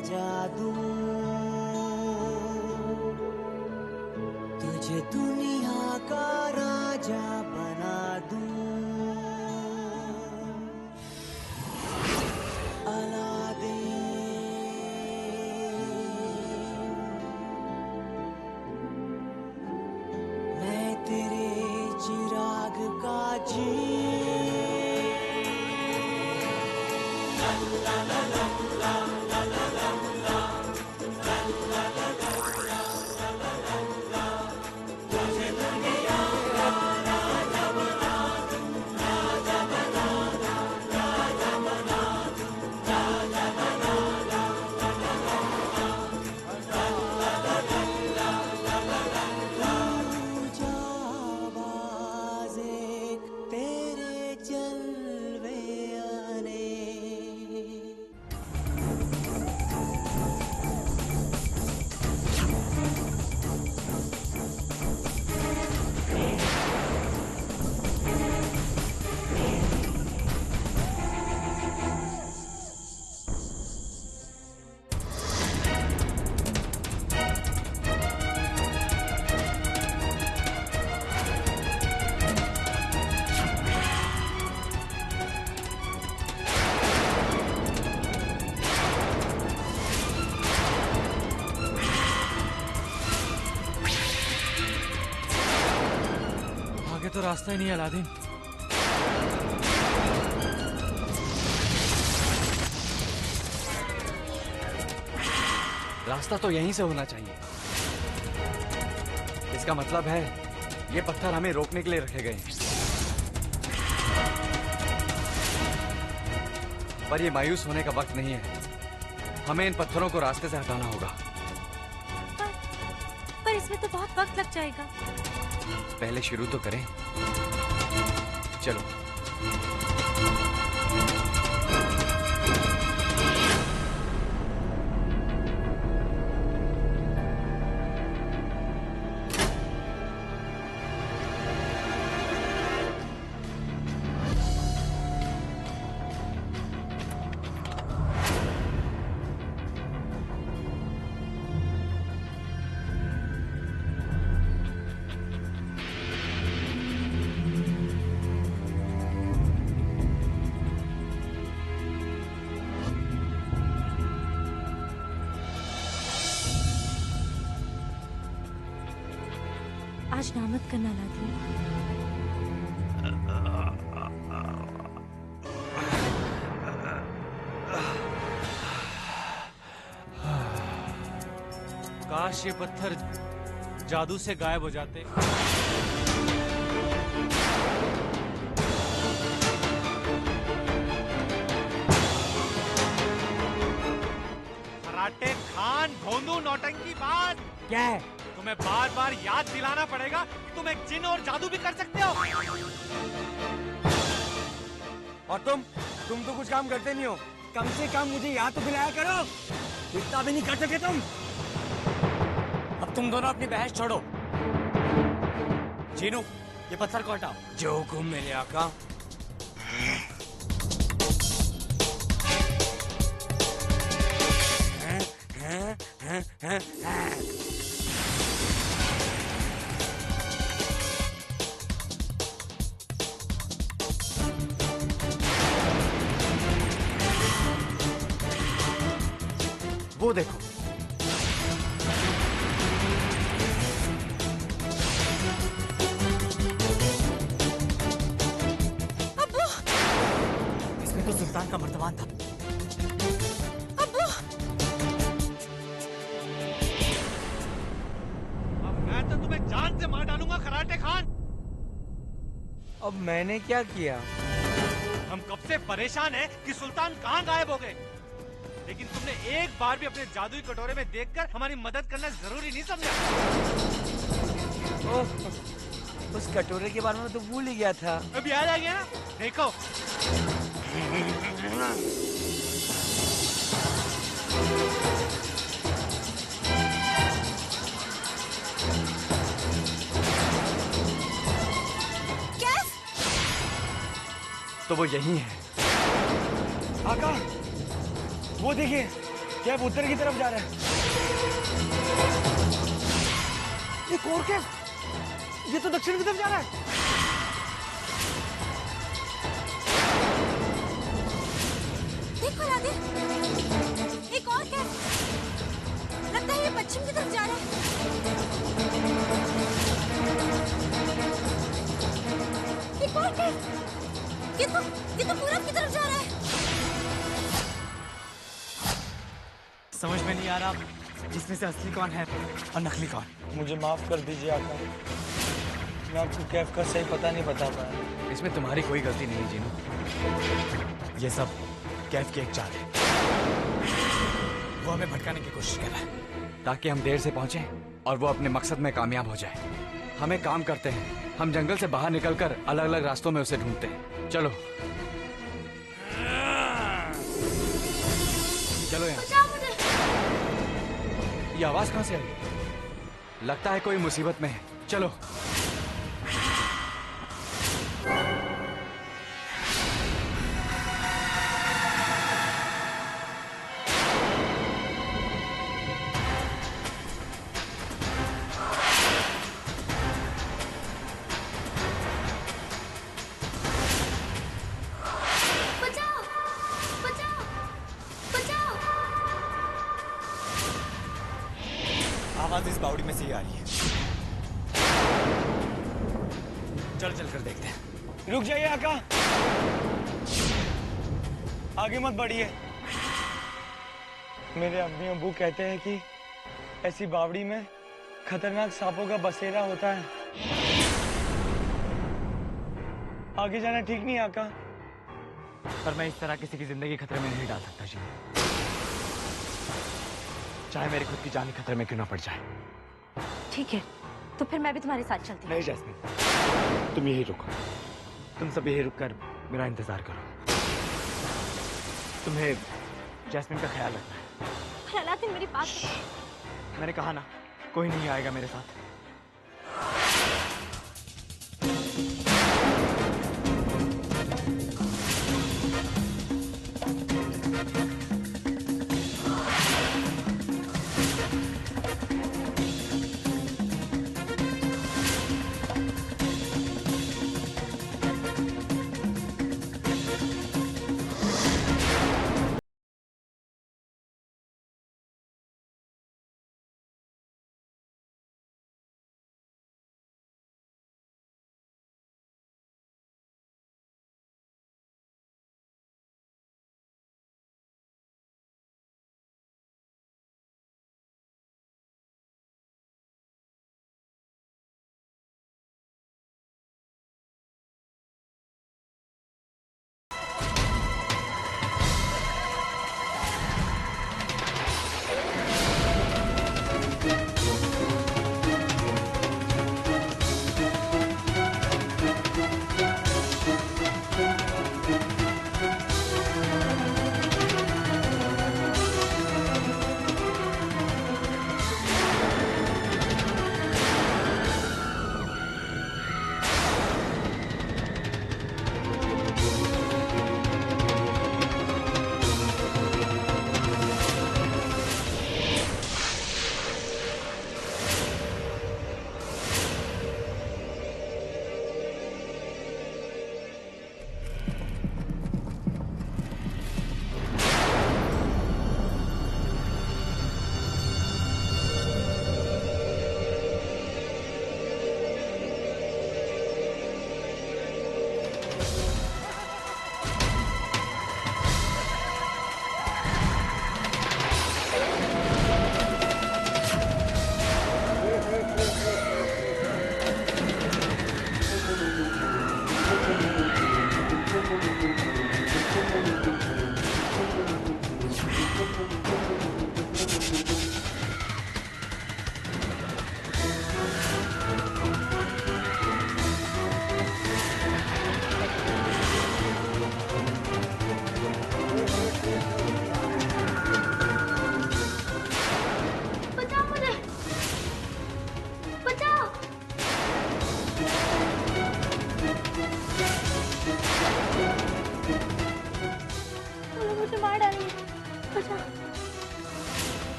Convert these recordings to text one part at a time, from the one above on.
सजा दूं, तुझे दुनिया का राजा बना दूं। अलादीन, मैं तेरे चिराग का जी। तो रास्ता ही नहीं है अलादीन। रास्ता तो यहीं से होना चाहिए। इसका मतलब है ये पत्थर हमें रोकने के लिए रखे गए हैं। पर ये मायूस होने का वक्त नहीं है। हमें इन पत्थरों को रास्ते से हटाना होगा। पर इसमें तो बहुत वक्त लग जाएगा। पहले शुरू तो करें। चलो। आज ना मत करना अलादीन। काश ये पत्थर जादू से गायब हो जाते। खराटे खान, भोंदू नौटंकी बाज। क्या है? तुम्हें बार बार याद दिलाना पड़ेगा कि तुम एक जिन और जादू भी कर सकते हो। और तुम तो कुछ काम करते नहीं हो। कम से कम मुझे याद तो दिलाया करो। इतना भी नहीं कर सके तुम। अब तुम दोनों अपनी बहस छोड़ो। जीनू, ये पत्थर को हटाओ। जो हुकुम मेरे आका। वो देखो। अब्बू! इसमें तो सुल्तान का मर्तबान था। अब्बू! अब मैं तो तुम्हें जान से मार डालूंगा खराटे खान। अब मैंने क्या किया? हम कब से परेशान हैं कि सुल्तान कहाँ गायब हो गए, लेकिन तुमने एक बार भी अपने जादुई कटोरे में देखकर हमारी मदद करना जरूरी नहीं समझा। ओह, उस कटोरे के बारे में तो भूल ही गया था। अभी याद आ गया ना? देखो। तो वो यही है। आका, वो देखिए, कैफ उत्तर की तरफ जा रहा है। एक और कैफ, ये तो दक्षिण की तरफ जा रहा है। देखो राधे, एक और कैफ, लगता है ये पश्चिम की तरफ जा रहा है। एक और कैफ, ये तो पूरब की तरफ जा रहा है। समझ में नहीं आ रहा जिसमें से असली कौन है और नकली कौन। मुझे माफ कर दीजिए आका, मैं आपको कैफ का सही पता नहीं बता पाया। इसमें तुम्हारी कोई गलती नहीं जीनू। ये सब कैफ की एक चाल है, वो हमें भटकाने की कोशिश कर रहा है ताकि हम देर से पहुंचे और वो अपने मकसद में कामयाब हो जाए। हमें काम करते हैं, हम जंगल से बाहर निकलकर अलग अलग रास्तों में उसे ढूंढते हैं। चलो चलो यहाँ। ये आवाज कहाँ से आई? लगता है कोई मुसीबत में है। चलो। बचाओ, बचाओ, बचाओ। आवाज इस बावड़ी में से ही आ रही है। चल चल कर देखते हैं। रुक जाइए आका, आगे मत बढ़िए। मेरे अम्मी अब्बू कहते हैं कि ऐसी बावड़ी में खतरनाक सांपों का बसेरा होता है। आगे जाना ठीक नहीं आका। पर मैं इस तरह किसी की जिंदगी खतरे में नहीं डाल सकता जी, चाहे मेरी खुद की जान ही खतरे में क्यों ना पड़ जाए। ठीक है, तो फिर मैं भी तुम्हारे साथ चलती हूँ। नहीं जैस्मिन, तुम यही रुको। तुम सब यही रुक कर मेरा इंतजार करो। तुम्हें जैस्मिन का ख्याल रखना है। अलादीन मेरी बात। मैंने कहा ना, कोई नहीं आएगा मेरे साथ।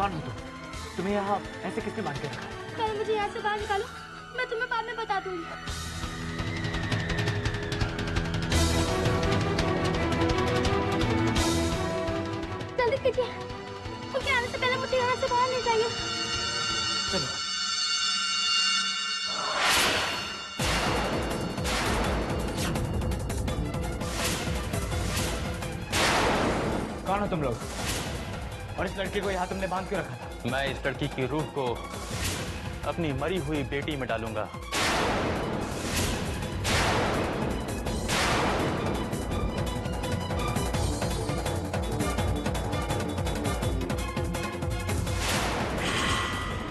कौन हो तुम? तुम्हें यहाँ ऐसे किसने बांध के रखा है? पहले मुझे यहाँ से बाहर निकालो, मैं तुम्हें बाद में बता दूंगी। जल्दी कीजिए, उनके आने से पहले मुझे यहाँ से बाहर नहीं चाहिए। चलो। कौन हो तुम लोग? और इस लड़के को यहाँ तुमने बांध के रखा था? मैं इस लड़की की रूह को अपनी मरी हुई बेटी में डालूंगा।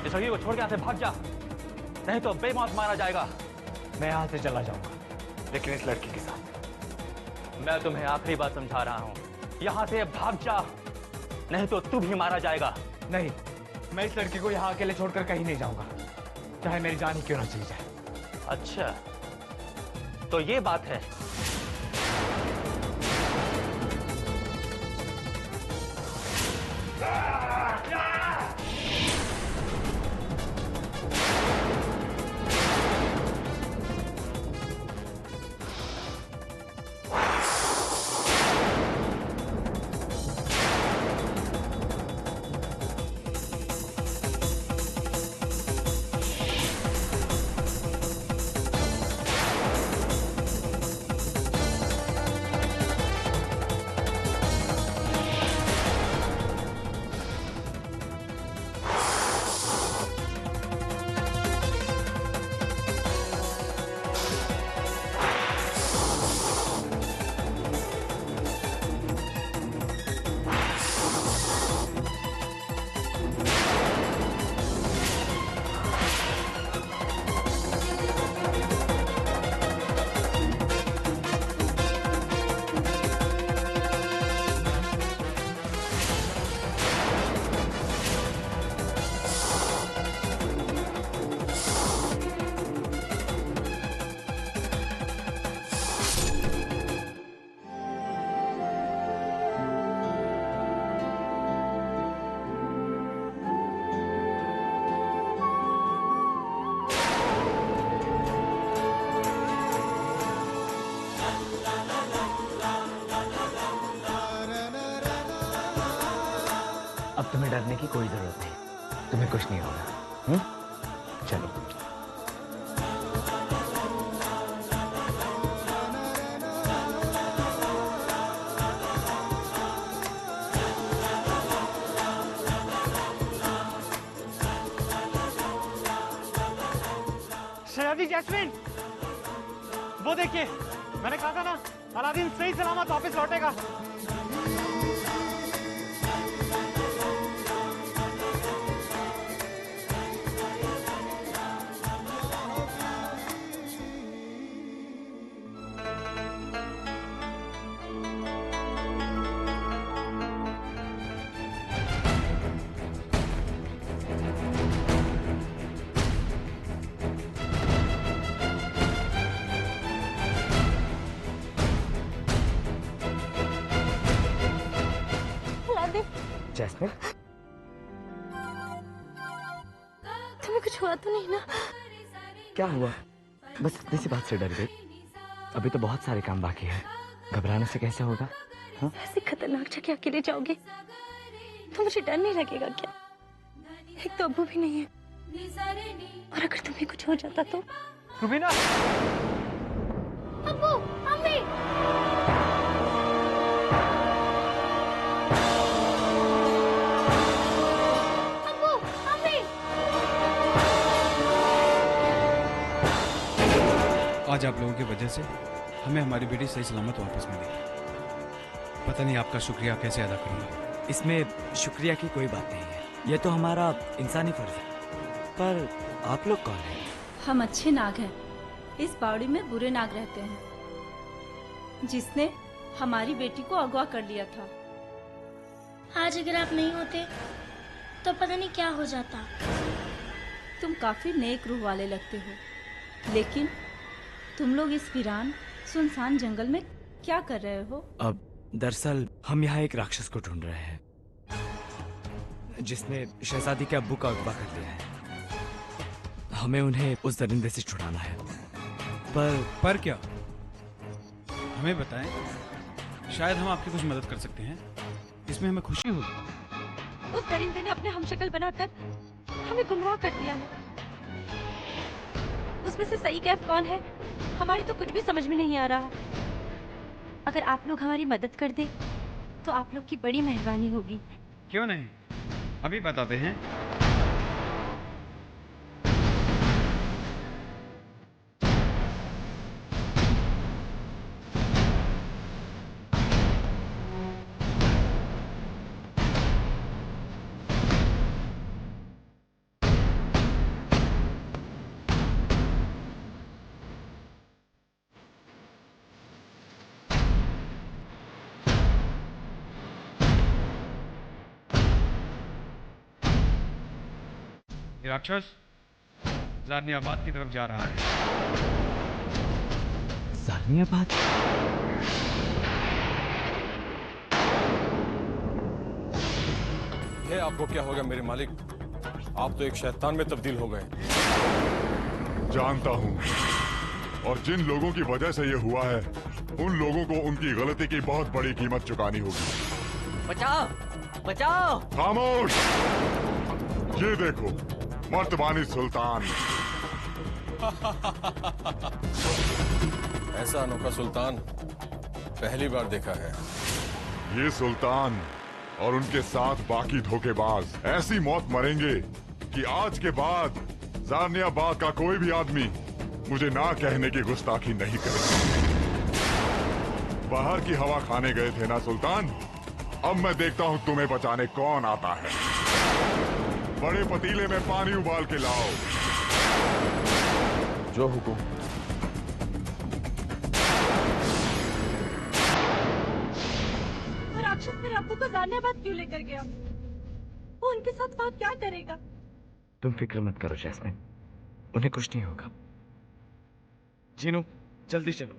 इस लड़की को छोड़ के यहाँ से भाग जा, नहीं तो बेमौत मारा जाएगा। मैं यहाँ से चला जाऊंगा, लेकिन इस लड़की के साथ। मैं तुम्हें आखिरी बात समझा रहा हूँ, यहाँ से भाग जा, नहीं तो तू भी मारा जाएगा। नहीं, मैं इस लड़की को यहाँ अकेले छोड़कर कहीं नहीं जाऊंगा, चाहे मेरी जान ही क्यों ना चली जाए। अच्छा, तो ये बात है। अब तुम्हें डरने की कोई जरूरत नहीं, तुम्हें कुछ नहीं होगा। चलो। शहजादी जैस्मिन, वो देखिए, मैंने कहा था ना, अलादीन सही सलामत वापस लौटेगा। जैस्मिन, तुम्हें कुछ हुआ तो नहीं ना? क्या हुआ? बस इतनी सी बात से डर गई। अभी तो बहुत सारे काम बाकी है, घबराने से कैसे होगा? हाँ? ऐसी खतरनाक जगह अकेले जाओगे तो मुझे डर नहीं लगेगा क्या? एक तो अब्बू भी नहीं है, और अगर तुम्हें कुछ हो जाता तो? रुबीना! अब्बू, अम्मी! आज आप लोगों की वजह से हमें हमारी बेटी सही सलामत वापस मिली। पता नहीं आपका शुक्रिया कैसे अदा करूंगा। इसमें शुक्रिया की कोई बात नहीं है, यह तो हमारा इंसानी फर्ज है। पर आप लोग कौन हैं? हम अच्छे नाग हैं, इस बावड़ी में बुरे नाग रहते हैं, जिसने हमारी बेटी को अगवा कर लिया था। आज अगर आप नहीं होते तो पता नहीं क्या हो जाता। तुम काफी नेक रूह वाले लगते हो, लेकिन तुम लोग इस वीरान सुनसान जंगल में क्या कर रहे हो? अब दरअसल हम यहाँ एक राक्षस को ढूंढ रहे हैं। जिसने शहजादी के अब्बू का अगवा कर लिया है। हमें उन्हें उस दरिंदे से छुड़ाना है। पर क्या? हमें बताएं, शायद हम आपकी कुछ मदद कर सकते हैं। इसमें हमें खुशी होगी। उस दरिंदे ने अपने हमशक्ल बनाकर हमें गुमराह कर दिया है। उसमें से सही कैफ कौन है, हमारी तो कुछ भी समझ में नहीं आ रहा। अगर आप लोग हमारी मदद कर दे तो आप लोग की बड़ी मेहरबानी होगी। क्यों नहीं, अभी बताते हैं। ये राक्षस ज़ारनियाबाद की तरफ जा रहा है। ज़ारनियाबाद? ये आपको क्या हो गया मेरे मालिक? आप तो एक शैतान में तब्दील हो गए। जानता हूँ, और जिन लोगों की वजह से ये हुआ है उन लोगों को उनकी गलती की बहुत बड़ी कीमत चुकानी होगी। बचाओ बचाओ! खामोश! ये देखो, मर्तबानी सुल्तान। ऐसा अनोखा सुल्तान पहली बार देखा है। ये सुल्तान और उनके साथ बाकी धोखेबाज ऐसी मौत मरेंगे कि आज के बाद ज़ारनियाबाद का कोई भी आदमी मुझे ना कहने की गुस्ताखी नहीं करेगा। बाहर की हवा खाने गए थे ना सुल्तान? अब मैं देखता हूँ तुम्हें बचाने कौन आता है। बड़े पतीले में पानी उबाल के लाओ। जो हुकुम। राक्षस मेरे अब्बू को ज़ारनियाबाद क्यों लेकर गया? वो उनके साथ वहाँ क्या करेगा? तुम फिक्र मत करो जैस्मिन, उन्हें कुछ नहीं होगा। जीनू, जल्दी चलो।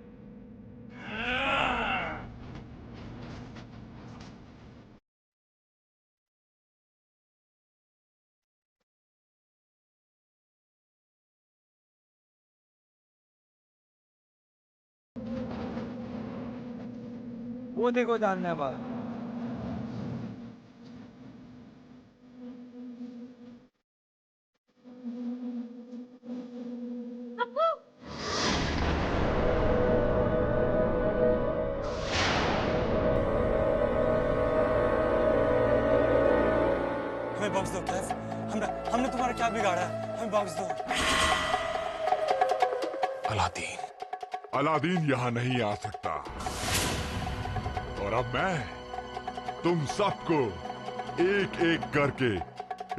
वो देखो ज़ारनियाबाद। अब्बू! हमें बख्श दो कैफ। हमने तुम्हारा क्या बिगाड़ा है? हमें बख्श दो। अलादीन यहाँ नहीं आ सकता, और अब मैं तुम सबको एक एक करके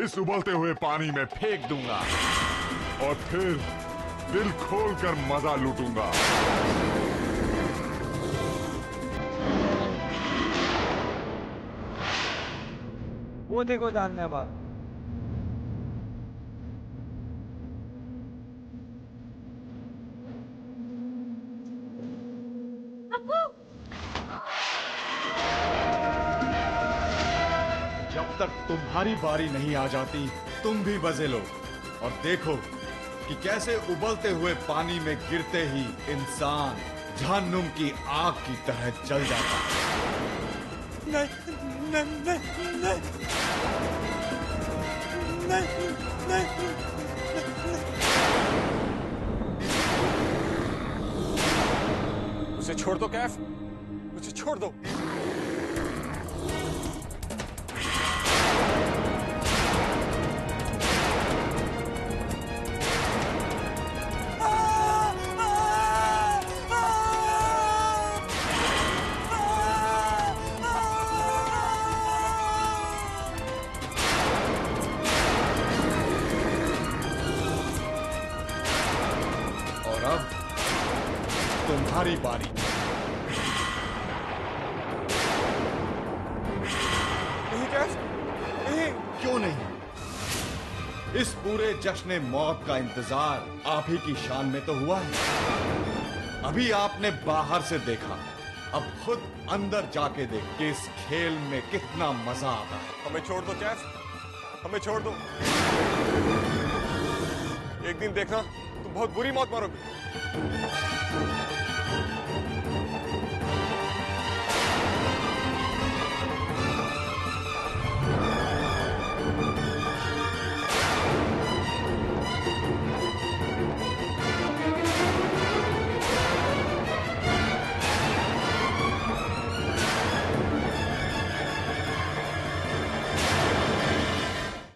इस उबलते हुए पानी में फेंक दूंगा और फिर दिल खोलकर मजा लूटूंगा। वो देखो ज़ारनियाबाद। जब तक तुम्हारी बारी नहीं आ जाती तुम भी मजे लो और देखो कि कैसे उबलते हुए पानी में गिरते ही इंसान जहन्नुम की आग की तरह जल जाता है। नहीं। उसे छोड़ दो कैफ, उसे छोड़ दो। तुम्हारी बारी। क्यों नहीं? इस पूरे जश्न मौत का इंतजार आप ही की शान में तो हुआ है। अभी आपने बाहर से देखा, अब खुद अंदर जाके देख कि इस खेल में कितना मजा आता है। हमें छोड़ दो कैफ, हमें छोड़ दो। एक दिन देखना तुम बहुत बुरी मौत मरोगे।